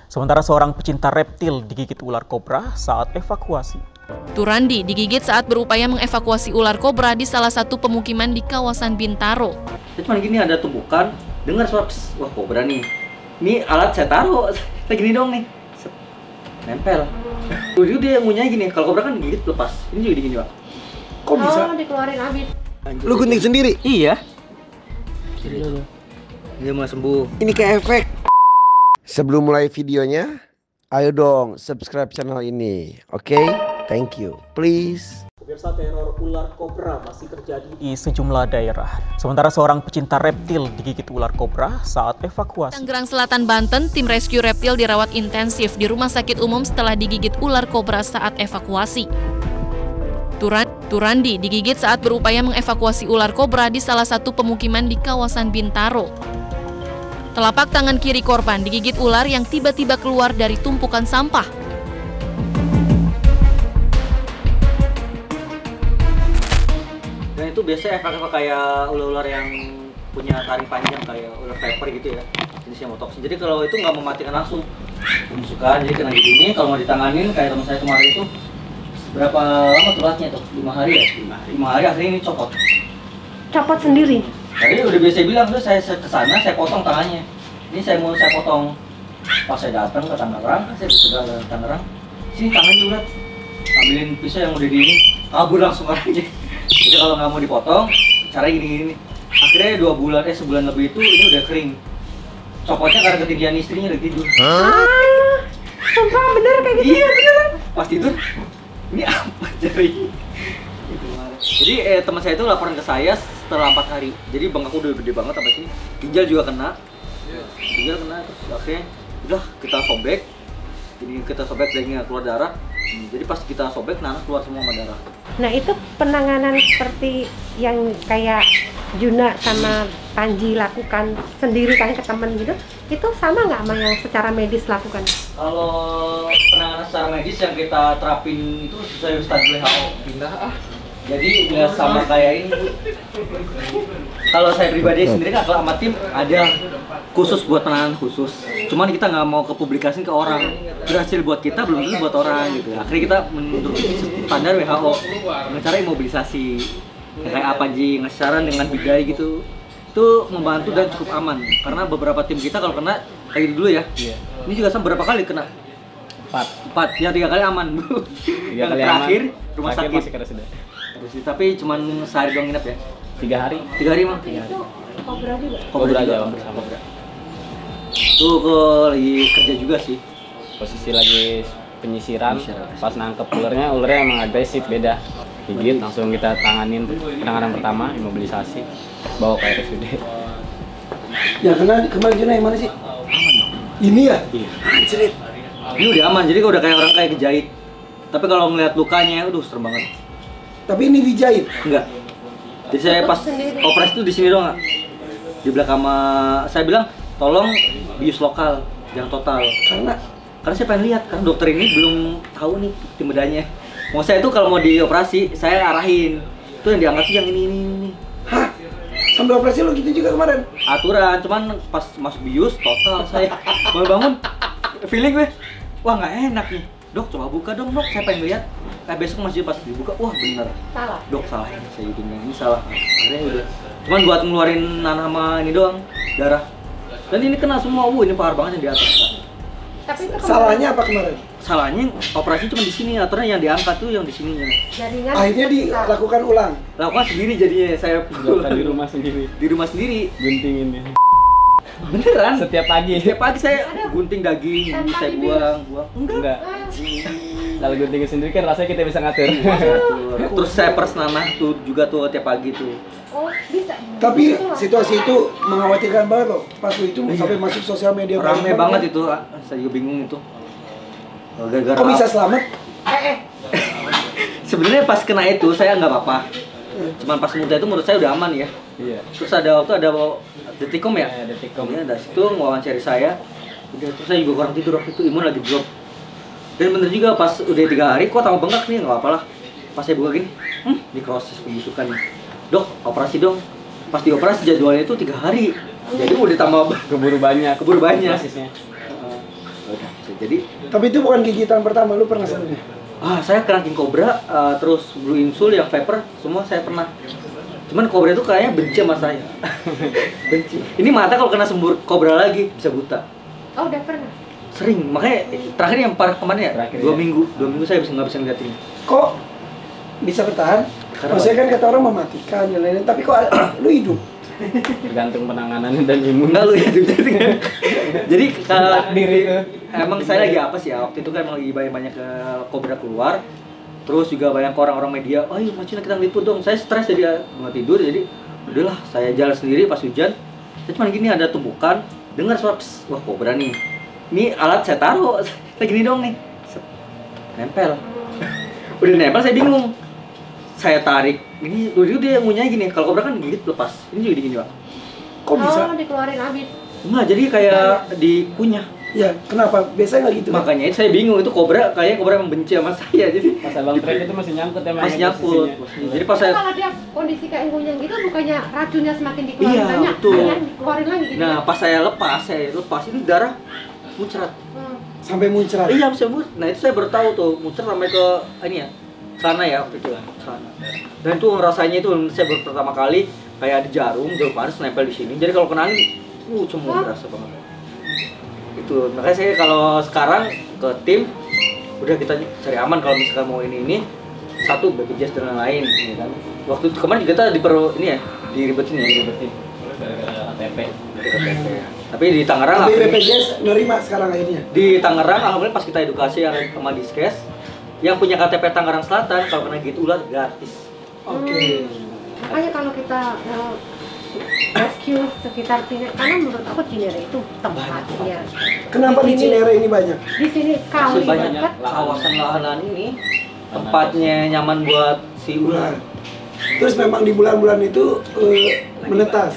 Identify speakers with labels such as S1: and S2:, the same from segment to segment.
S1: Sementara seorang pecinta reptil digigit ular kobra saat evakuasi.
S2: Turandi digigit saat berupaya mengevakuasi ular kobra di salah satu pemukiman di kawasan Bintaro.
S3: Cuman gini, ada tumpukan, dengar suara pss, wah kobra nih. Ini alat saya taruh, kayak gini dong nih. Set, nempel. Dulu dia ngunyah gini, kalau kobra kan gigit lepas. Ini juga gini, Pak.
S4: Kok bisa?
S5: Oh, dikeluarin abis.
S4: Lu gunting sendiri?
S3: Iya. Dia mulai sembuh.
S4: Ini kayak efek. Sebelum mulai videonya, ayo dong subscribe channel ini, oke? Thank you, please.
S1: Pemirsa, teror ular kobra masih terjadi di sejumlah daerah. Sementara seorang pecinta reptil digigit ular kobra saat evakuasi.
S2: Tangerang Selatan, Banten, tim rescue reptil dirawat intensif di rumah sakit umum setelah digigit ular kobra saat evakuasi. Turandi digigit saat berupaya mengevakuasi ular kobra di salah satu pemukiman di kawasan Bintaro. Telapak tangan kiri korban digigit ular yang tiba-tiba keluar dari tumpukan sampah.
S3: Dan itu biasanya efek-efek kayak ular-ular yang punya taring panjang kayak ular viper gitu ya, jenisnya motoksin. Jadi kalau itu nggak mematikan langsung, tusukan. Jadi kena gini, kalau mau ditanganin kayak teman saya kemarin itu berapa lama turatnya tuh? 5 hari ya? 5 hari akhirnya ini copot.
S5: Copot sendiri?
S3: Tadi udah biasa bilang tuh saya kesana, saya potong tangannya. Ini saya potong. Pas saya datang ke Tangerang, saya sudah ke Tangerang. Sini tangannya udah, ambilin pisau yang udah di ini, kabur langsung orangnya. Jadi kalau nggak mau dipotong, caranya gini-gini. Akhirnya sebulan lebih itu ini udah kering. Copotnya karena ketinggian istrinya udah tidur.
S5: Sumpah bener kayak gitu?
S3: Iya bener. Pas tidur, ini apa jari? Jadi teman saya itu laporan ke saya setelah 4 hari. Jadi bengkakku udah gede banget sampai sini. Ginjal juga kena. Ginjal kena, terus akhirnya udah kita sobek. Ini kita sobek dan nggak keluar darah. Jadi pas kita sobek, nanah keluar semua sama darah.
S5: Nah itu penanganan seperti yang kayak Juna sama Panji lakukan sendiri kan ke temen gitu, itu sama nggak sama yang secara medis lakukan?
S3: Kalau penanganan secara medis yang kita terapin itu sesuai standar WHO. Jadi nggak sama kayak ini. Kalau saya pribadi sendiri kan kalau sama tim ada khusus buat penanganan khusus. Cuman kita nggak mau kepublikasin ke orang. Berhasil buat kita belum tentu buat orang gitu. Akhirnya kita menurut standar WHO dengan cara imobilisasi. Kayak apa Ji, ngasih saran dengan bidai gitu. Itu membantu dan cukup aman. Karena beberapa tim kita kalau kena kayak gitu dulu ya. Ini juga sama berapa kali kena? 4. Yang 3 kali aman, Bu.
S6: 3
S3: yang
S6: kali
S3: terakhir
S6: aman.
S3: rumah
S6: Terakhir
S3: sakit.
S6: masih kena sudah.
S3: Tapi cuman sehari doang nginep ya.
S6: 3 hari.
S3: 3 hari mah.
S5: Itu kobra juga?
S3: Kobra
S6: aja,
S3: juga.
S6: sama kobra.
S3: Tuh ke lagi kerja juga sih.
S6: Posisi lagi penyisiran, pas nangkep ularnya emang agresif, beda. Gigit, langsung kita tanganin penanganan pertama, imobilisasi, bawa ke RSUD.
S4: Ya kemarin Juna yang mana sih?
S3: Aman dong.
S4: Ini ya?
S6: Iya.
S4: Anjrit.
S3: Ini udah aman, jadi udah kayak orang kayak kejahit. Tapi kalau ngeliat lukanya, aduh serem banget.
S4: Tapi ini dijahit?
S3: Enggak. Jadi saya pas operasi tuh di sini doang, nggak? Di belakang sama saya bilang, tolong bius lokal, jangan total. Karena saya pengen lihat, karena dokter ini belum tahu nih tim bedanya. Mau saya tuh kalau mau dioperasi, saya arahin. Itu yang diangkat yang ini.
S4: Hah? Sambil operasi lo gitu juga kemarin?
S3: Aturan, cuman pas masuk bius total saya mau bangun feeling gue, wah nggak enak nih. Dok, coba buka dong dok, saya pengen lihat. Besok masih pas dibuka, wah bener.
S5: Salah?
S3: Dok salah ini, saya gitunya ini salah. Akhirnya udah. Cuman buat ngeluarin nanah sama ini doang, darah. Dan ini kena semua, ini parah banget yang di atas.
S5: Tapi itu
S4: Salahnya apa kemarin?
S3: Salahnya operasi cuma di sini, aturannya yang diangkat tuh yang di sininya.
S5: jaringan
S4: Akhirnya dilakukan ulang?
S3: Lakukan sendiri jadinya saya
S6: Lakukan di rumah sendiri,
S3: di rumah sendiri.
S6: guntingin ya.
S3: Beneran?
S6: Setiap pagi.
S3: Setiap pagi saya gunting daging, saya buang.
S6: Enggak. Kalau guntingin sendiri kan rasanya kita bisa ngatur.
S3: Terus saya pers nanah tuh juga tuh tiap pagi tuh.
S5: Oh bisa?
S4: Tapi situasi itu mengkhawatirkan banget loh. Pas itu sampai masuk sosial media.
S3: Rame banget itu, saya juga bingung itu. Gara-gara
S4: Kok bisa selamat?
S3: sebenarnya pas kena itu saya nggak apa-apa. Cuman pas muda itu menurut saya udah aman ya.
S6: Iya.
S3: Terus ada Detikom ya?
S6: Detikom.
S3: Ya, dari situ wawancari saya. Udah, terus saya juga kurang tidur waktu itu, imun lagi drop. Dan bener juga pas udah 3 hari, kok tambah bengkak nih, nggak apa-apa lah. Pas saya buka gini, diproses pembusukan nih. Dok, operasi dong. Pas dioperasi jadwalnya itu 3 hari. Jadi udah tambah
S6: Keburu banyak.
S3: Keburu banyak.
S6: Prosesnya.
S3: Udah, jadi
S7: Tapi itu bukan gigitan pertama, lu pernah sebelumnya?
S3: saya kena king cobra, terus blue insul, yang viper, semua saya pernah. Cuman cobra itu kayaknya benci sama saya. Benci. Ini mata kalau kena sembur cobra lagi bisa buta.
S5: Oh, udah pernah.
S3: Sering, makanya terakhir yang parah kemarin ya,
S6: Terakhir
S3: 2
S6: ya.
S3: minggu, 2 minggu saya nggak bisa ngeliatin.
S7: Kok bisa bertahan?
S3: Karena
S7: Maksudnya kan kata orang mematikan, yang lain-lain. Tapi kok lu hidup?
S6: Tergantung penanganannya dan imun.
S3: Enggak lu ya. Jadi
S6: Takdir itu.
S3: emang saya lagi apa sih ya, waktu itu kan emang lagi banyak ke cobra keluar. Terus juga banyak orang-orang media, ayo Macina kita ngeliput dong. Saya stres jadi nggak tidur, jadi udahlah saya jalan sendiri pas hujan. Saya cuma gini ada tumpukan, dengar suara pss, wah cobra nih. Ini alat saya taruh, saya gini dong nih. Set, nempel. Udah nempel saya bingung. Saya tarik, ini dulu dia ngunyah gini. Kalau cobra kan gigit lepas, ini juga gini Pak.
S7: Kok bisa?
S5: Oh, dikeluarin habis.
S3: Enggak, jadi kayak dikunyah.
S7: Ya, kenapa? Biasanya nggak gitu.
S3: Makanya itu saya bingung, itu cobra kayak cobra emang benci sama saya. Jadi
S6: Pas abang trek itu masih nyangkut emang.
S3: masih nyangkut. Jadi pas
S5: Oh,
S3: saya
S5: kalau dia kondisi kayak ngunyah gitu, bukannya racunnya semakin dikeluarin
S3: Iya,
S5: banyak,
S3: betul.
S5: banyak dikeluarin lagi gitu.
S3: Nah, pas saya lepas ini darah muncrat.
S7: Sampai muncrat.
S3: Iya, bisa muncrat. Nah, itu saya baru tahu tuh, muncrat sampai ke ini ya. Sana ya waktu itu kan, sana. Dan itu rasanya itu saya baru pertama kali kayak ada jarum panas nempel di sini. Jadi kalau kena angin, semua berasa banget. Itu makanya saya kalau sekarang ke tim udah kita cari aman kalau misalkan mau ini satu BPJS dan lain-lain ya kan. Waktu itu kemarin juga kita diribetin ya.
S6: Gara-gara ATP.
S3: Tapi di Tangerang
S7: Tapi
S3: lah.
S7: BPJS nerima sekarang akhirnya.
S3: Di Tangerang alhamdulillah pas kita edukasi yang sama Diskes yang punya KTP Tangerang Selatan kalau kena gitu ular gratis.
S7: Oke.
S5: Makanya kalau kita rescue sekitar Cinere, karena menurut aku Cinere itu tempatnya.
S7: Kenapa di Cinere ini banyak?
S5: Di sini
S3: Masih
S5: kali
S3: banyak
S5: dekat.
S3: kawasan lahan ini tempatnya nyaman buat si ular.
S7: Terus memang di bulan-bulan itu menetas.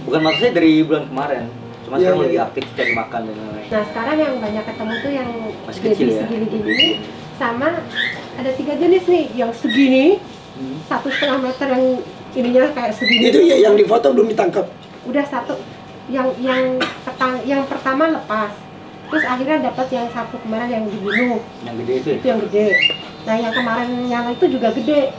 S3: Bukan maksudnya dari bulan kemarin, cuma
S7: Iya,
S3: sekarang
S7: iya,
S3: lagi
S7: iya.
S3: aktif cari makan dan lain-lain.
S5: Nah sekarang yang banyak ketemu tuh yang
S3: Masih
S5: baby
S3: kecil ya?
S5: segini-gini, sama ada 3 jenis nih, yang segini, 1,5 meter yang ininya kayak segini.
S7: Itu ya yang di foto belum ditangkap.
S5: Udah satu, yang pertama lepas, terus akhirnya dapat yang satu kemarin yang dibunuh,
S3: Yang gede itu ya?
S5: itu yang gede. Nah yang kemarin nyala itu juga gede.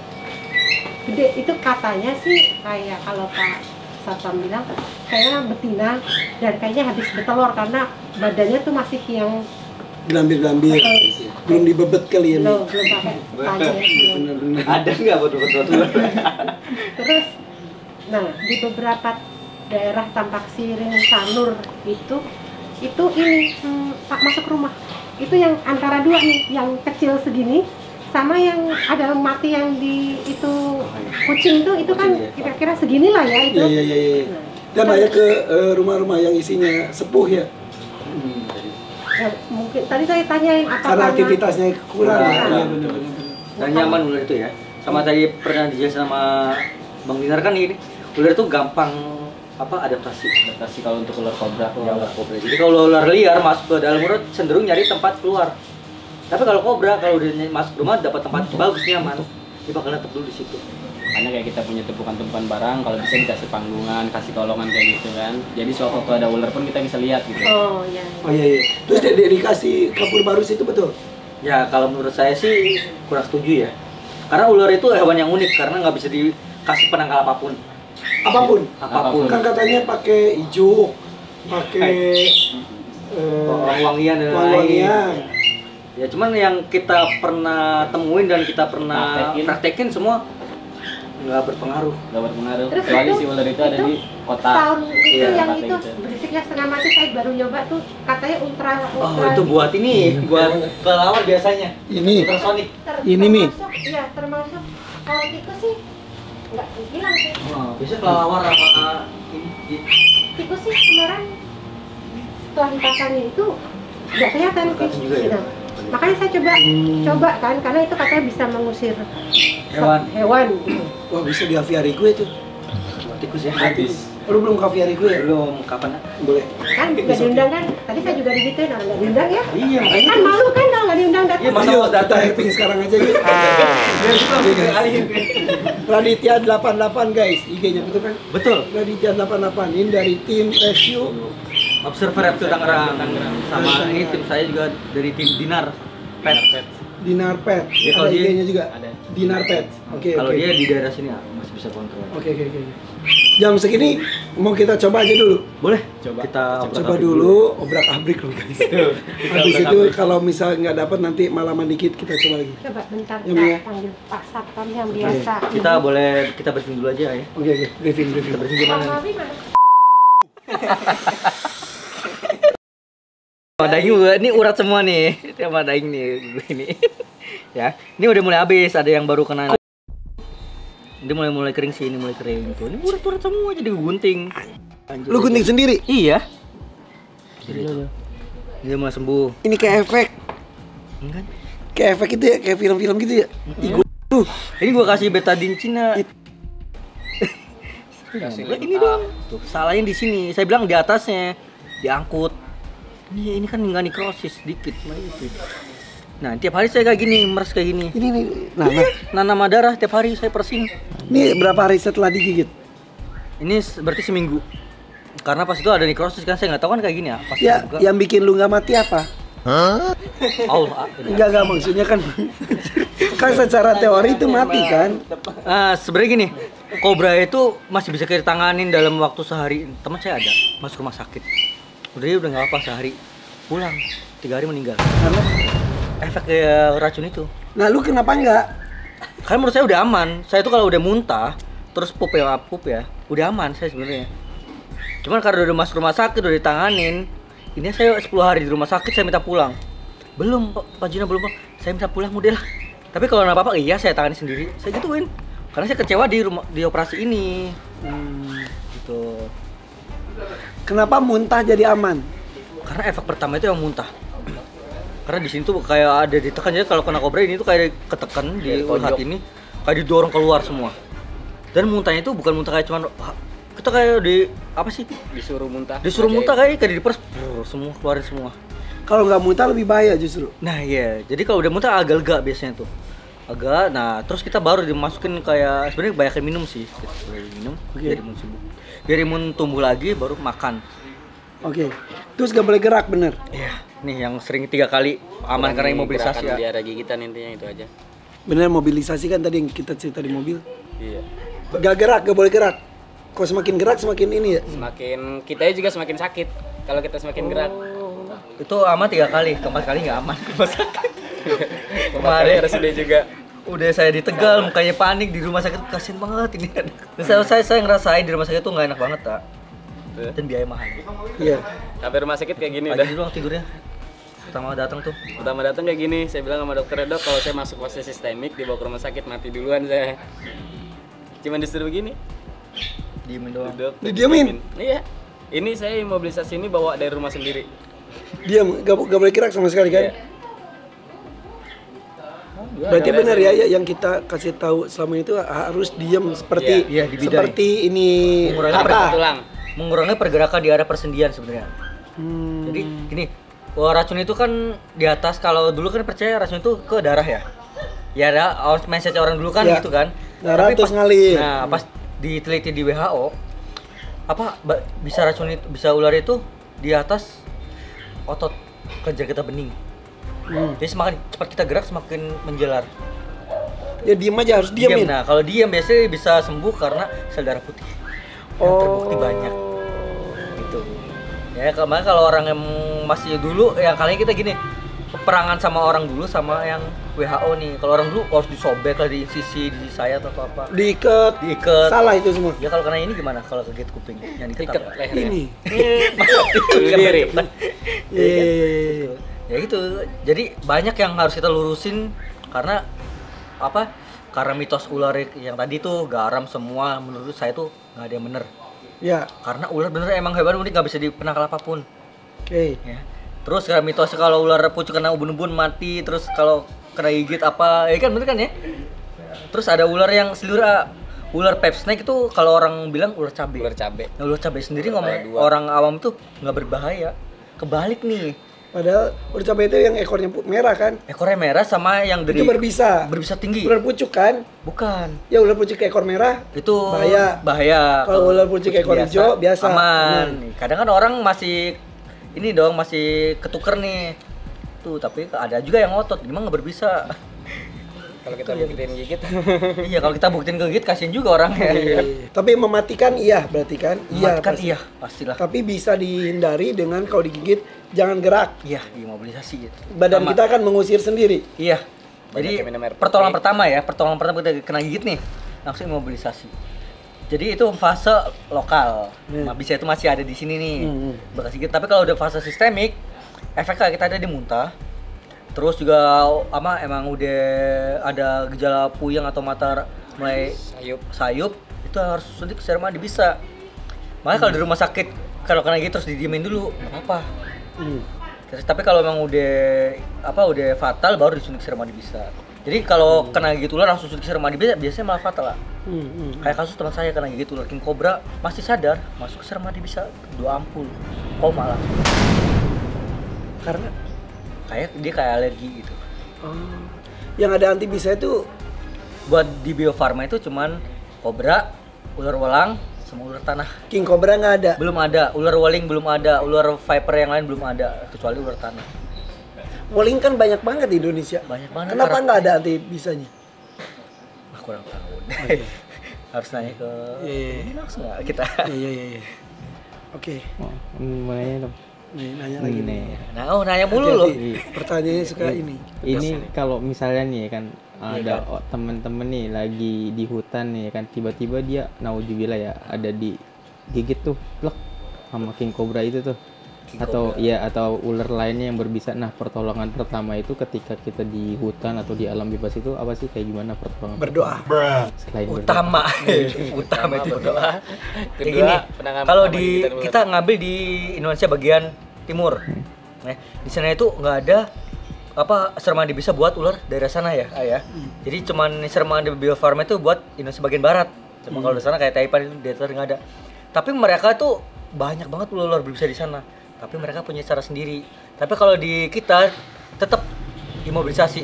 S5: Gede itu katanya sih kayak kalau Pak Satpam bilang kayaknya betina dan kayaknya habis bertelur karena badannya tuh masih yang
S7: Gelambir-gelambir. Belum dibebet kali ya.
S5: belum pakai tanya.
S7: Benar-benar.
S3: Ada nggak betul-betul?
S5: Terus, nah di beberapa daerah Tampak Siring, Sanur itu ini Pak masuk rumah itu yang antara dua nih, yang kecil segini sama yang ada mati yang di itu kucing tuh itu kan
S3: Kucing, ya.
S5: kira-kira segini lah ya itu.
S7: Iya.
S5: Nah,
S7: Dan banyak ke rumah-rumah yang isinya sepuh ya.
S5: ya, mungkin tadi saya tanyain apa
S7: Karena aktivitasnya kurang.
S3: Kurang.
S7: Iya benar-benar.
S3: Dan nyaman ular itu ya. Sama tadi pernah dijelasin sama Bang Dinar kan ini ular itu gampang adaptasi.
S6: Adaptasi kalau untuk ular kobra.
S3: Ular kobra. Jadi kalau ular liar masuk ke dalam mulut cenderung nyari tempat keluar. Tapi kalau kobra kalau udah masuk rumah dapat tempat bagus nyaman, dia bakal tetap dulu di situ.
S6: Makanya kayak kita punya tumpukan-tumpukan barang, kalau bisa dikasih panggungan, kasih kolongan kayak gitu kan. Jadi sewaktu ada ular pun kita bisa lihat gitu.
S5: Oh iya.
S7: Oh iya. Terus dikasih kapur barus itu betul?
S3: Ya kalau menurut saya sih kurang setuju ya. Karena ular itu hewan yang unik karena nggak bisa dikasih penangkal apapun.
S7: Apapun.
S3: Apapun.
S7: Kan katanya pakai hijau, pakai
S3: Wangian dan lain.
S7: wangian.
S3: Ya cuman yang kita pernah temuin dan kita pernah praktekin semua nggak berpengaruh.
S6: Gak berpengaruh.
S5: Terus
S6: Kecuali
S5: itu-
S6: si ular itu ada di kota.
S5: Tahun itu
S3: Iya,
S5: yang
S6: kata
S5: itu
S6: gitu.
S5: berisiknya setengah mati saya baru nyoba tuh katanya ultra
S3: Oh itu buat ini, buat kelelawar biasanya.
S7: Ini.
S3: Ultrasonic.
S7: Ini, Mi.
S5: Iya termasuk kalau tikus sih nggak hilang sih.
S3: Oh, biasanya kelelawar sama ini.
S5: Tikus sih kemarin setelah dipasangin itu nggak kelihatan sih.
S3: Kelihatan juga ya?
S5: Nah, makanya saya coba kan karena itu katanya bisa mengusir
S3: Hewan.
S5: gitu.
S7: Wah bisa di aviari gue tuh.
S3: Tikus ya.
S7: Lu belum ke aviari gue ya?
S3: Belum kapan?
S7: Boleh.
S5: Kan nggak diundang kan? Tadi saya juga digituin, orang nggak diundang ya?
S3: Iya makanya.
S5: Kan malu kan kalau nggak diundang datang.
S3: Iya, masa
S7: Ayo
S3: mau
S7: kita
S3: datang?
S7: hyping sekarang aja yuk.
S3: Biar kita bisa alihin.
S7: Raditya 88 guys, IG-nya betul kan?
S3: Betul.
S7: Raditya 88 ini dari tim rescue
S3: Observer Reptil Tangerang. Sama ini tim saya juga dari tim Dinar Pet.
S7: Dinar Pet.
S3: Ya, kalau
S7: Ada
S3: dia-
S7: IG-nya juga.
S6: Ada.
S7: Dinar Pet. Oke.
S3: Kalau
S7: oke.
S3: dia di daerah sini ya masih bisa kontrol.
S7: Oke. Jam segini mau kita coba aja dulu.
S3: Boleh?
S6: Coba.
S3: Kita
S7: Coba dulu obrak-abrik loh guys. Habis itu kalau misal nggak dapat nanti malaman dikit kita coba lagi.
S5: Coba bentar
S7: Ya, Mia.
S5: kita panggil Pak Satpam yang biasa.
S3: Kita boleh kita briefing dulu aja ya.
S7: Oke, briefing.
S3: Kita briefing gimana?
S5: Mami mana?
S3: Oh, daing juga, ini urat semua nih. Sama daing nih ini. Ya, ini udah mulai habis, ada yang baru kena. Ini mulai kering sih, ini mulai kering tuh. Ini urat-urat semua jadi gunting. Anjir.
S7: Lu gunting sendiri?
S3: Iya. Jadi dia mulai sembuh.
S7: Ini kayak efek.
S3: Enggak.
S7: Kayak efek itu ya, kayak film-film gitu ya.
S3: Ini gua kasih betadine Cina. Ini dong. Tuh, salahnya di sini. Saya bilang di atasnya diangkut. Ini kan nggak nekrosis dikit. Nah, tiap hari saya kayak gini, meres kayak gini.
S7: Ini nih. Nah,
S3: Nanam darah tiap hari saya persin.
S7: ini berapa hari setelah digigit?
S3: Ini berarti seminggu. Karena pas itu ada nekrosis kan, saya nggak tahu kan kayak gini ya. Pas
S7: Ya,
S3: buka,
S7: yang bikin lu nggak mati apa?
S3: Allah.
S7: Enggak maksudnya kan kan secara teori itu mati kan?
S3: Sebenarnya gini, kobra itu masih bisa kita tanganin dalam waktu sehari. Teman saya ada masuk rumah sakit. Dia udah nggak apa sehari, pulang 3 hari meninggal.
S7: Karena
S3: Efek racun itu.
S7: nah lu kenapa enggak?
S3: Karena menurut saya udah aman. Saya tuh kalau udah muntah, terus pup ya, udah aman saya sebenarnya. Cuman karena udah masuk rumah sakit, udah ditanganin, ini saya 10 hari di rumah sakit, saya minta pulang. Belum, Pak Jina belum, Pak. Saya minta pulang udah lah. Tapi kalau nggak apa-apa, iya saya tangani sendiri. Saya gituin. Karena saya kecewa di operasi ini. Gitu.
S7: Kenapa muntah jadi aman?
S3: Karena efek pertama itu yang muntah. Karena di sini tuh kayak ada ditekan, jadi kalau kena kobra ini tuh kayak ketekan di urat ini, kayak didorong keluar semua. Dan muntahnya itu bukan muntah kayak cuman kita kayak di apa sih?
S6: Disuruh muntah.
S3: Disuruh muntah kayak diperes semua, keluarin semua.
S7: Kalau nggak muntah lebih bahaya justru.
S3: Nah iya, jadi kalau udah muntah agak lega biasanya tuh. Agak, nah terus kita baru dimasukin kayak sebenarnya banyakin minum sih. Kita minum, biar imun sembuh. Biar imun tumbuh lagi, baru makan.
S7: Oke. Terus gak boleh gerak bener?
S3: Iya, nih yang sering 3 kali aman karena imobilisasi ya.
S6: Biar ada gigitan intinya itu aja.
S7: Bener mobilisasi kan tadi yang kita cerita di mobil.
S6: Iya.
S7: Gak gerak, gak boleh gerak. Kalau semakin gerak semakin ini ya.
S6: Semakin kita juga semakin sakit kalau kita semakin gerak.
S3: Itu aman 3 kali, keempat kali nggak aman.
S6: Kemarin RSUD juga.
S3: Udah saya di Tegal, mukanya panik di rumah sakit, kasian banget ini. Dan saya ngerasain di rumah sakit tuh nggak enak banget tak. Dan biaya mahal.
S7: Iya.
S6: Sampai rumah sakit kayak gini udah.
S3: Pagi doang tidurnya. Pertama datang tuh.
S6: Pertama datang kayak gini, saya bilang sama dokternya, "Dok, kalau saya masuk fase sistemik dibawa ke rumah sakit mati duluan saya." Cuman disuruh begini.
S3: Diemin doang.
S6: Duduk.
S7: Didiemin?
S6: Iya. Ini saya imobilisasi ini bawa dari rumah sendiri.
S7: Diam, gak boleh gerak sama sekali kan?
S6: Iya.
S7: Berarti benar ya yang kita kasih tahu selama itu harus diam seperti
S3: Iya, di bidai.
S7: seperti ini
S3: Mengurangi
S7: apa?
S6: Tulang.
S3: Mengurangi pergerakan di area persendian sebenarnya. Jadi gini, racun itu kan di atas, kalau dulu kan percaya racun itu ke darah ya. Ya ada mindset orang dulu kan
S7: Ya.
S3: gitu kan.
S7: Darah
S3: Tapi
S7: terus ngalir.
S3: Nah, pas diteliti di WHO, bisa racun itu, bisa ular itu di atas otot kelenjar getah bening. Jadi semakin cepat kita gerak semakin menjelar.
S7: Ya diam aja, harus diamin.
S3: Nah, kalau diam biasanya bisa sembuh karena sel darah putih. Yang terbukti banyak. Gitu. Ya, kemarin kalau orang yang masih dulu, yang kali ini kita gini, peperangan sama orang dulu sama yang WHO nih. Kalau orang dulu harus disobek lah di sisi saya atau apa.
S7: Diikat.
S3: Diikat.
S7: Salah itu semua.
S3: Ya kalau kena ini gimana? Kalau kegigit kuping, yang diikat apa?
S6: lehernya.
S7: Ini.
S6: Sendiri.
S7: Iya.
S3: Ya gitu. Jadi banyak yang harus kita lurusin karena apa? Karena mitos ular yang tadi tuh garam semua, menurut saya tuh nggak ada yang bener.
S7: Ya.
S3: Karena ular bener emang hebat, unik, nggak bisa dipenangkal apapun.
S7: Oke.
S3: Ya. Terus karena mitos kalau ular pucuk kena ubun-ubun mati, terus kalau kena gigit apa, ya kan bener kan ya? Terus ada ular yang selura, ular pep snake itu kalau orang bilang ular cabai.
S6: Ular cabai.
S3: Nah, ular cabai sendiri
S6: Ular
S3: ngomong
S6: dua.
S3: orang awam tuh nggak berbahaya. Kebalik nih,
S7: Padahal ular cabai itu yang ekornya merah kan?
S3: ekornya merah sama yang dari
S7: Itu berbisa.
S3: berbisa tinggi.
S7: Ular pucuk kan?
S3: Bukan.
S7: Ya ular pucuk ekor merah.
S3: Itu
S7: Bahaya.
S3: bahaya.
S7: Kalau ular pucuk ekor hijau biasa.
S3: Aman. Kadang kan orang masih ini dong masih ketuker nih. Tuh, tapi ada juga yang ngotot, gimana nggak berbisa.
S6: Kalau kita buktiin gigit.
S3: Iya, kalau kita buktiin kegigit kasihan juga orangnya.
S7: Tapi mematikan iya berarti kan?
S3: Mematikan
S7: pasti.
S3: iya, pastilah.
S7: Tapi bisa dihindari dengan kalau digigit jangan gerak.
S3: Iya, imobilisasi gitu.
S7: Badan kita akan mengusir sendiri.
S3: Iya.
S6: Banyak
S3: Jadi
S6: yang minum air putih.
S3: pertolongan pertama kita kena gigit nih, langsung imobilisasi. Jadi itu fase lokal. Bisa itu masih ada di sini nih. Bekas gigit. Tapi kalau udah fase sistemik, efeknya kita ada di muntah. Terus juga emang udah ada gejala puyeng atau mata mulai sayup, itu harus suntik secara mandi bisa. Makanya kalau di rumah sakit kalau kena gitu terus didiemin dulu, nggak apa-apa. Tapi kalau emang udah fatal baru disuntik secara mandi bisa. Jadi kalau kena gigit ular langsung suntik secara mandi biasanya malah fatal lah. Kayak kasus teman saya kena gigit ular king cobra masih sadar, masuk secara mandi bisa 2 ampul, koma lah. Karena dia kayak alergi gitu.
S7: Yang ada antibisa itu
S3: Buat di Bio Farma itu cuman kobra, ular walang, sama ular tanah.
S7: king cobra nggak ada.
S3: Belum ada, ular waling belum ada, ular viper yang lain belum ada, kecuali ular tanah.
S7: Waling kan banyak banget di Indonesia.
S3: Banyak banget.
S7: Kenapa nggak ada antibisanya?
S3: Kurang tahu. Harus nanya ke ini langsung nggak kita.
S7: Iya. Oke.
S8: Makanya dong.
S7: Nih, nanya lagi nih.
S3: Nanya mulu loh.
S7: Pertanyaannya suka ini.
S8: Ini kalau misalnya nih kan ada temen-temen nih lagi di hutan nih kan, tiba-tiba dia naudzubillah ya ada di gigit tuh plek sama king cobra itu tuh. Atau ular lainnya yang berbisa. Nah, pertolongan pertama itu ketika kita di hutan atau di alam bebas itu apa sih, kayak gimana pertolongan?
S7: Berdoa.
S8: Selain
S3: Utama itu berdoa. Kayak
S6: Kedua,
S3: gini.
S6: penanganan
S3: Kalau
S6: pertama
S3: di
S6: gigitan ular.
S3: kita ngambil di Indonesia bagian timur. Nah, di sana itu nggak ada serum mandi bisa buat ular daerah sana ya, ayah. Jadi cuman serum mandi Bio Farma itu buat Indonesia bagian barat. Cuma kalau di sana kayak Taipan itu daerah nggak ada. Tapi mereka tuh banyak banget ular berbisa di sana. Tapi mereka punya cara sendiri. Tapi kalau di kita tetap imobilisasi.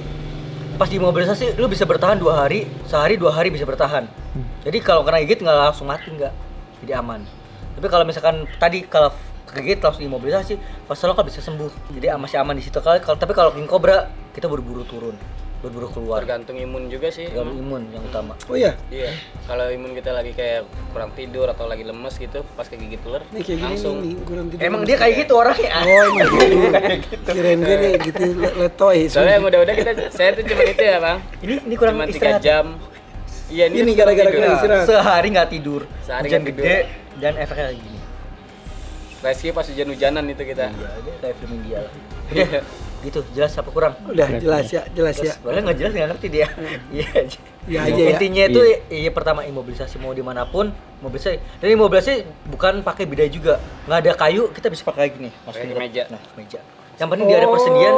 S3: Pas diimobilisasi lu bisa bertahan 2 hari, sehari 2 hari bisa bertahan. Jadi kalau kena gigit nggak langsung mati, nggak, jadi aman. Tapi kalau misalkan tadi kalau kegigit langsung imobilisasi, fase lokal bisa sembuh. Jadi masih aman di situ. Tapi kalau king cobra kita buru-buru turun, buru-buru keluar.
S6: Tergantung imun juga sih.
S3: Tergantung imun yang utama.
S7: Oh iya.
S6: Iya. Kalau imun kita lagi kayak kurang tidur atau lagi lemes gitu, pas kegigit ular
S7: Nih kayak gini
S6: langsung
S7: nih, kurang tidur.
S3: Emang dia kayak gitu orangnya.
S7: Oh, emang gitu. Kirain gue nih gitu letoy.
S6: soalnya mudah-mudahan saya tuh cuma itu ya, Bang.
S3: Ini kurang
S6: Cuma 3
S3: istirahat.
S6: jam. Iya,
S7: Ini gara-gara kurang istirahat.
S3: Sehari nggak tidur.
S6: Sehari
S3: Hujan
S6: nggak tidur.
S3: gede dan efeknya kayak gini.
S6: Rescue pas hujan-hujanan itu kita.
S3: Iya, dia kayak film India lah. Udah, gitu, jelas apa kurang?
S7: Udah jelas ya.
S3: Soalnya nggak jelas nggak ngerti dia. Iya aja.
S7: Ya aja ya.
S3: Intinya itu pertama imobilisasi mau dimanapun, mobilisasi. Dan imobilisasi bukan pakai bidai juga. Nggak ada kayu, kita bisa pakai gini.
S6: Pakai meja.
S3: Nah, meja. Yang penting di area persendian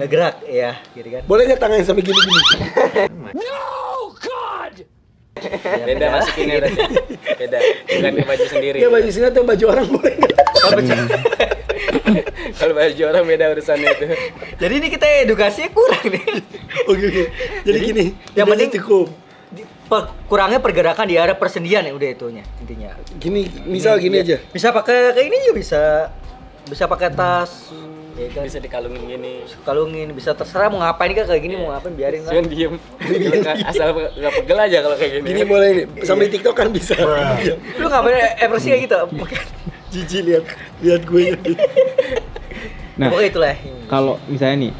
S3: nggak gerak, ya, gitu kan?
S7: Boleh nggak tangannya sampai gini-gini?
S6: Beda masukinnya berarti. Beda. Bukan di baju sendiri.
S7: Ya baju sini atau baju orang boleh nggak?
S6: Kalau baju orang beda urusannya itu.
S3: Jadi ini kita edukasinya kurang nih.
S7: Oke. Jadi gini,
S3: yang
S7: bedanya
S3: penting
S7: cukup.
S3: Kurangnya pergerakan di area persendian ya, udah itunya intinya.
S7: Gini, misal gini aja.
S3: Bisa pakai kayak ini juga bisa pakai tas. Ya kan?
S6: Bisa dikalungin gini.
S3: Kalungin, bisa terserah mau ngapain kayak gini, mau ngapain biarin lah.
S6: Cuman diem. Asal nggak pegel aja kalau kayak gini.
S7: Gini boleh nih. Sambil TikTok kan bisa.
S3: Lu ngapain ekspresi kayak gitu?
S7: Jijik lihat gue.
S8: Nah,
S3: Pokoknya itulah.
S8: kalau misalnya nih,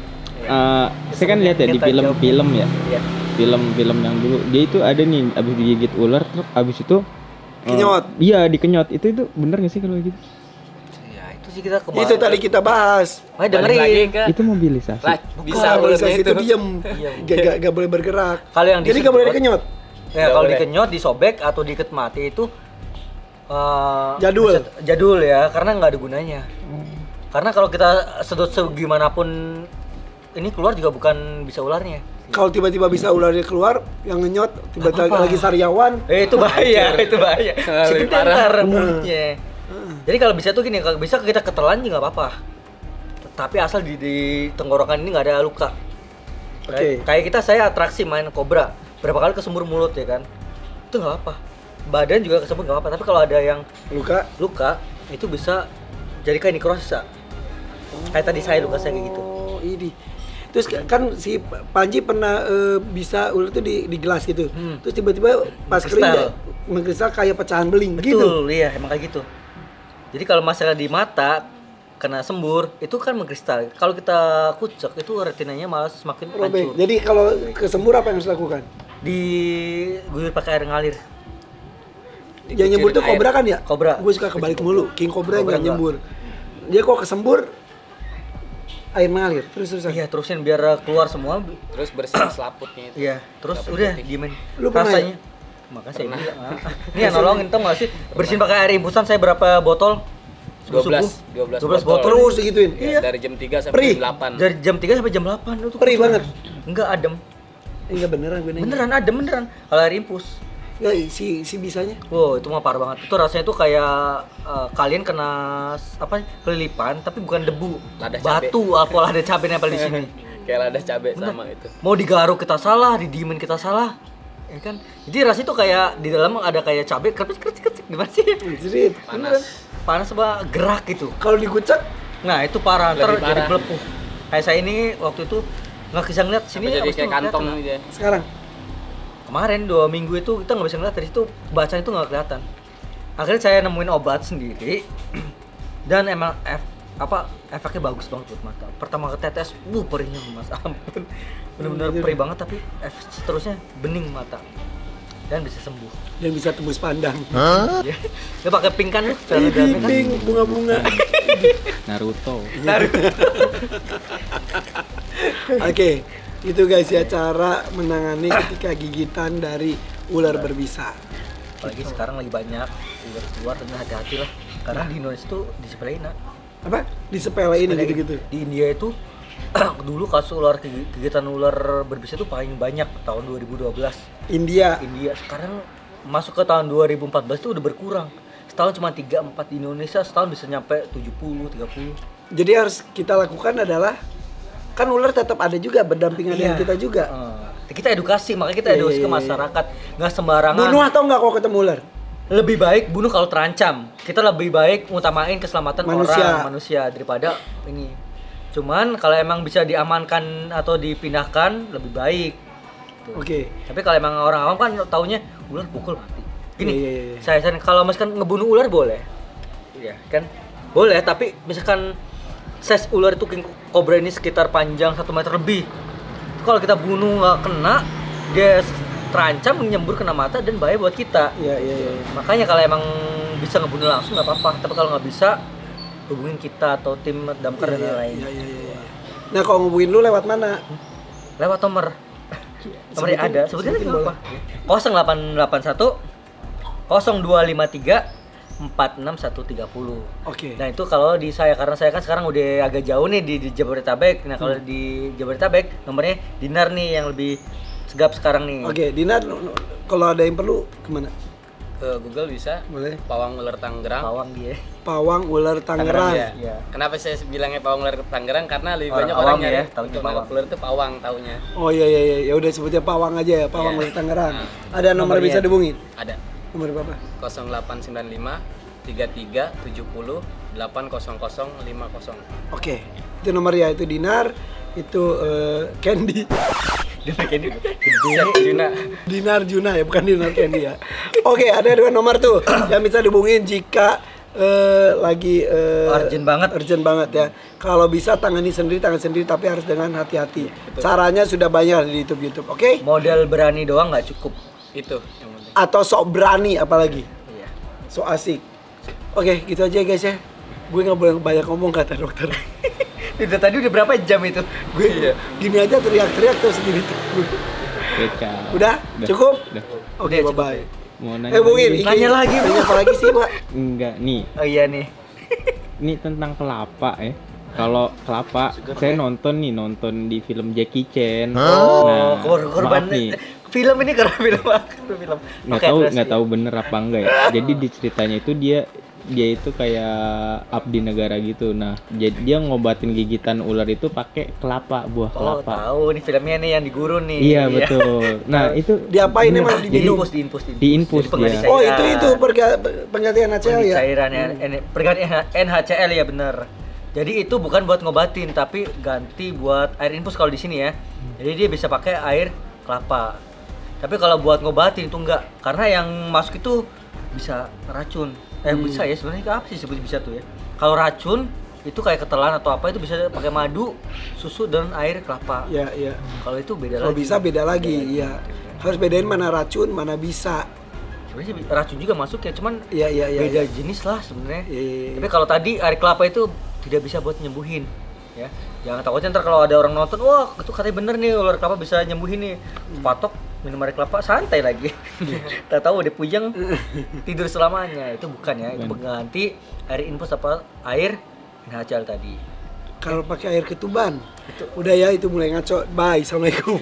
S8: saya kan lihat ya di film-film ya,
S3: Iya.
S8: film-film yang dulu dia itu ada nih abis digigit ular, terus abis itu
S7: Kenyot.
S8: Iya, dikenyot. Itu bener nggak sih kalau gitu?
S3: Ya, itu sih kita kemarin.
S7: Itu tadi kita bahas.
S3: Dengerin.
S8: Itu mobilisasi.
S6: Bisa
S7: Mobilisasi
S6: ularnya
S7: itu diam. Gak boleh bergerak.
S3: Kalau yang
S7: Jadi gak boleh dikenyot.
S3: Ya, kalau
S6: boleh.
S3: dikenyot, disobek atau diikat mati itu
S7: Jadul.
S3: jadul ya, karena nggak ada gunanya. Karena kalau kita sedot segimanapun ini keluar juga bukan bisa ularnya.
S7: Kalau tiba-tiba bisa ularnya keluar, yang ngenyot tiba-tiba
S3: Apa-apa.
S7: lagi sariawan.
S3: Itu bahaya, itu bahaya.
S6: Lebih
S3: Segede
S6: parah.
S3: ntar mulutnya. Jadi kalau bisa tuh gini, kalau bisa kita ketelan juga nggak apa-apa. Tapi asal di tenggorokan ini nggak ada luka.
S7: Oke.
S3: Kayak kita, saya atraksi main kobra, berapa kali kesembur mulut ya kan? Itu nggak apa. Badan juga kesembur nggak apa. Tapi kalau ada yang
S7: Luka.
S3: luka, itu bisa jadi kayak nekrosis. Kayak tadi saya luka saya kayak gitu.
S7: Oh, ini. Terus kan si Panji pernah bisa ular itu di gelas gitu. Terus tiba-tiba pas kering dia mengkristal kayak pecahan beling
S3: Betul,
S7: gitu.
S3: iya emang kayak gitu. Jadi kalau masalah di mata kena sembur itu kan mengkristal. Kalau kita kucek itu retinanya malah semakin hancur.
S7: Jadi kalau kesembur apa yang harus dilakukan?
S3: Diguyur pakai air ngalir.
S7: Yang nyembur tuh kobra kan ya?
S3: Kobra.
S7: Gue suka kebalik mulu. King kobra
S3: Kobra
S7: nggak nyembur. Dia kok kesembur air mengalir terus-terusan.
S3: Iya, terusin biar keluar semua.
S6: Terus bersihin selaputnya itu.
S3: Iya, terus udah diemin.
S7: Lu pernah
S3: Rasanya. Makasih. Ini yang nolongin tau gak sih? Bersihin pakai air impusan saya berapa botol?
S6: 12
S3: botol.
S7: Terus digituin.
S3: Iya.
S6: Dari jam 3 sampai jam 8.
S3: Dari jam 3 sampai jam 8 itu.
S7: Perih banget.
S3: Enggak adem.
S7: Enggak beneran gue nanya.
S3: Beneran adem beneran. Kalau air infus.
S7: Enggak si bisanya.
S3: Wow, itu mah parah banget. Itu rasanya tuh kayak kalian kena apa? Kelilipan tapi bukan debu.
S6: Lada
S3: batu, alkohol lada cabai nempel di sini.
S6: Kayak lada cabai sama itu.
S3: Mau digaruk kita salah, didiemin kita salah. Ya kan? Jadi rasanya tuh kayak di dalam ada kayak cabai keripik gimana sih?
S7: Jadi
S3: Panas apa gerak gitu.
S7: kalau dikucek
S3: Nah, itu parah, ntar
S6: Lebih
S3: jadi
S6: parah.
S3: belepuh. Kayak saya ini waktu itu nggak bisa ngeliat sini
S6: Jadi
S3: abis itu
S6: kayak kantong
S3: kelihatan.
S6: aja.
S7: sekarang
S3: Kemarin 2 minggu itu kita nggak bisa ngeliat dari situ, bacaan itu nggak kelihatan. Akhirnya saya nemuin obat sendiri dan emang efeknya bagus banget buat mata. Pertama ketetes, perihnya mas ampun, bener-bener perih banget tapi seterusnya bening mata dan bisa sembuh.
S7: dan bisa tembus pandang.
S3: Ya, dia pakai pink kan lu? Celana dalamnya kan?
S7: Pink bunga-bunga.
S8: Naruto.
S7: Oke, itu guys ya cara menangani ketika gigitan dari ular berbisa.
S3: Apalagi sekarang lagi banyak ular keluar dan hati-hati lah. Karena di Indonesia tuh disepelein.
S7: Apa? Disepelein
S3: Sepelein.
S7: gitu-gitu.
S3: Di India itu dulu kasus kegiatan ular berbisa itu paling banyak tahun 2012.
S7: India.
S3: Sekarang masuk ke tahun 2014 itu udah berkurang. Setahun cuma 3-4 di Indonesia, setahun bisa nyampe 70-30.
S7: Jadi harus kita lakukan adalah kan ular tetap ada juga berdampingan dengan kita juga.
S3: Kita edukasi, makanya kita edukasi ke masyarakat. Nggak sembarangan.
S7: Bunuh atau enggak kalau ketemu ular?
S3: Lebih baik bunuh kalau terancam. Kita lebih baik ngutamain keselamatan manusia daripada ini. Cuman kalau emang bisa diamankan atau dipindahkan lebih baik.
S7: Oke.
S3: Tapi kalau emang orang awam kan taunya ular pukul mati. Gini, saya kalau misalkan ngebunuh ular boleh. Iya, kan? Boleh, tapi misalkan size ular itu king cobra ini sekitar panjang 1 meter lebih. Kalau kita bunuh nggak kena, dia terancam nyembur kena mata dan bahaya buat kita.
S7: Iya.
S3: Makanya kalau emang bisa ngebunuh langsung nggak apa-apa. Tapi kalau nggak bisa, hubungin kita atau tim damkar dan lain-lain.
S7: Iya. Nah, kalau ngubungin lu lewat mana?
S3: Lewat nomor. Nomornya ada. Sebetulnya apa? 0881 0253 46130.
S7: Oke.
S3: Nah itu kalau di saya, karena saya kan sekarang udah agak jauh nih di Jabodetabek. Nah kalau di Jabodetabek nomornya Dinar nih yang lebih segap sekarang nih.
S7: Oke, Dinar kalau ada yang perlu kemana?
S6: Ke Google bisa.
S7: Boleh.
S6: Pawang ular Tangerang.
S3: Pawang dia.
S7: Pawang ular Tangerang.
S6: Ya.
S3: Iya.
S6: Kenapa saya bilangnya pawang ular Tangerang? Karena lebih
S3: Orang
S6: banyak
S3: awam
S6: orang nyari
S3: ya, taunya
S6: untuk
S3: pawang.
S6: nangkap ular itu pawang taunya.
S7: Oh iya. Ya udah sebutnya Pawang aja ya, Pawang
S6: Iya.
S7: ular Tangerang.
S6: Nah.
S7: Ada nomor
S3: Nomornya.
S7: bisa dihubungin?
S6: Ada
S7: Nomor berapa?
S6: 0895 33 70 80050.
S7: Oke. Itu nomornya, itu Dinar, itu Candy. Dinar Juna ya, bukan Dinar Candy ya. Oke, ada 2 nomor tuh yang bisa dihubungin jika lagi urgent banget ya. Kalau bisa tangan sendiri tapi harus dengan hati-hati. Caranya sudah banyak di YouTube, oke?
S3: Modal berani doang nggak cukup.
S6: Itu yang penting.
S7: Atau sok berani apalagi.
S3: Iya.
S7: So asik. Oke, gitu aja guys ya. Gue nggak boleh banyak ngomong kata dokter.
S3: Itu tadi udah berapa jam itu?
S7: Gue gini aja teriak-teriak terus segini tuh.
S8: Kecap.
S7: Udah? Cukup?
S8: Udah.
S7: Oke, bye-bye.
S8: Mau nanya
S7: Bungin,
S3: Tanya lagi, Bu.
S7: apa lagi sih, Pak?
S8: Enggak nih.
S3: Oh iya nih.
S8: Ini tentang kelapa ya. Kalau kelapa, saya nonton di film Jackie Chan. Nah,
S3: korban
S8: maaf nih,
S3: film ini karena film.
S8: nggak tahu bener apa enggak ya. Jadi di ceritanya itu dia itu kayak abdi negara gitu. Nah, jadi dia ngobatin gigitan ular itu pakai kelapa, buah
S3: Oh
S8: kelapa.
S3: tahu nih filmnya nih yang di gurun nih.
S8: Iya betul. Nah itu
S7: Diapain emang?
S8: jadi diinfus dia.
S7: Oh itu penggantian HCl ya?
S3: Cairan pergantian NHCL ya bener. Jadi itu bukan buat ngobatin, tapi ganti buat air infus kalau di sini ya. Jadi dia bisa pakai air kelapa. Tapi kalau buat ngobatin itu enggak, karena yang masuk itu bisa racun. Bisa ya sebenarnya apa sih sebut bisa tuh ya? Kalau racun itu kayak ketelan atau apa itu bisa pakai madu, susu dan air kelapa.
S7: Iya.
S3: Kalau itu beda
S7: Kalau
S3: lagi.
S7: bisa beda lagi, iya. Harus bedain mana racun, mana bisa.
S3: Sebenarnya racun juga masuk ya, cuman
S7: Iya.
S3: beda jenis lah sebenarnya.
S7: Iya.
S3: Tapi kalau tadi air kelapa itu tidak bisa buat nyembuhin, ya. Jangan takutnya ntar kalau ada orang nonton, wah itu katanya bener nih ular kelapa bisa nyembuhin nih. Patok minum air kelapa santai lagi. Tak tahu udah puyeng tidur selamanya. Itu bukan ya, itu pengganti air infus apa air NaCl tadi.
S7: Kalau pakai air ketuban, udah ya itu mulai ngaco. Bye, assalamualaikum.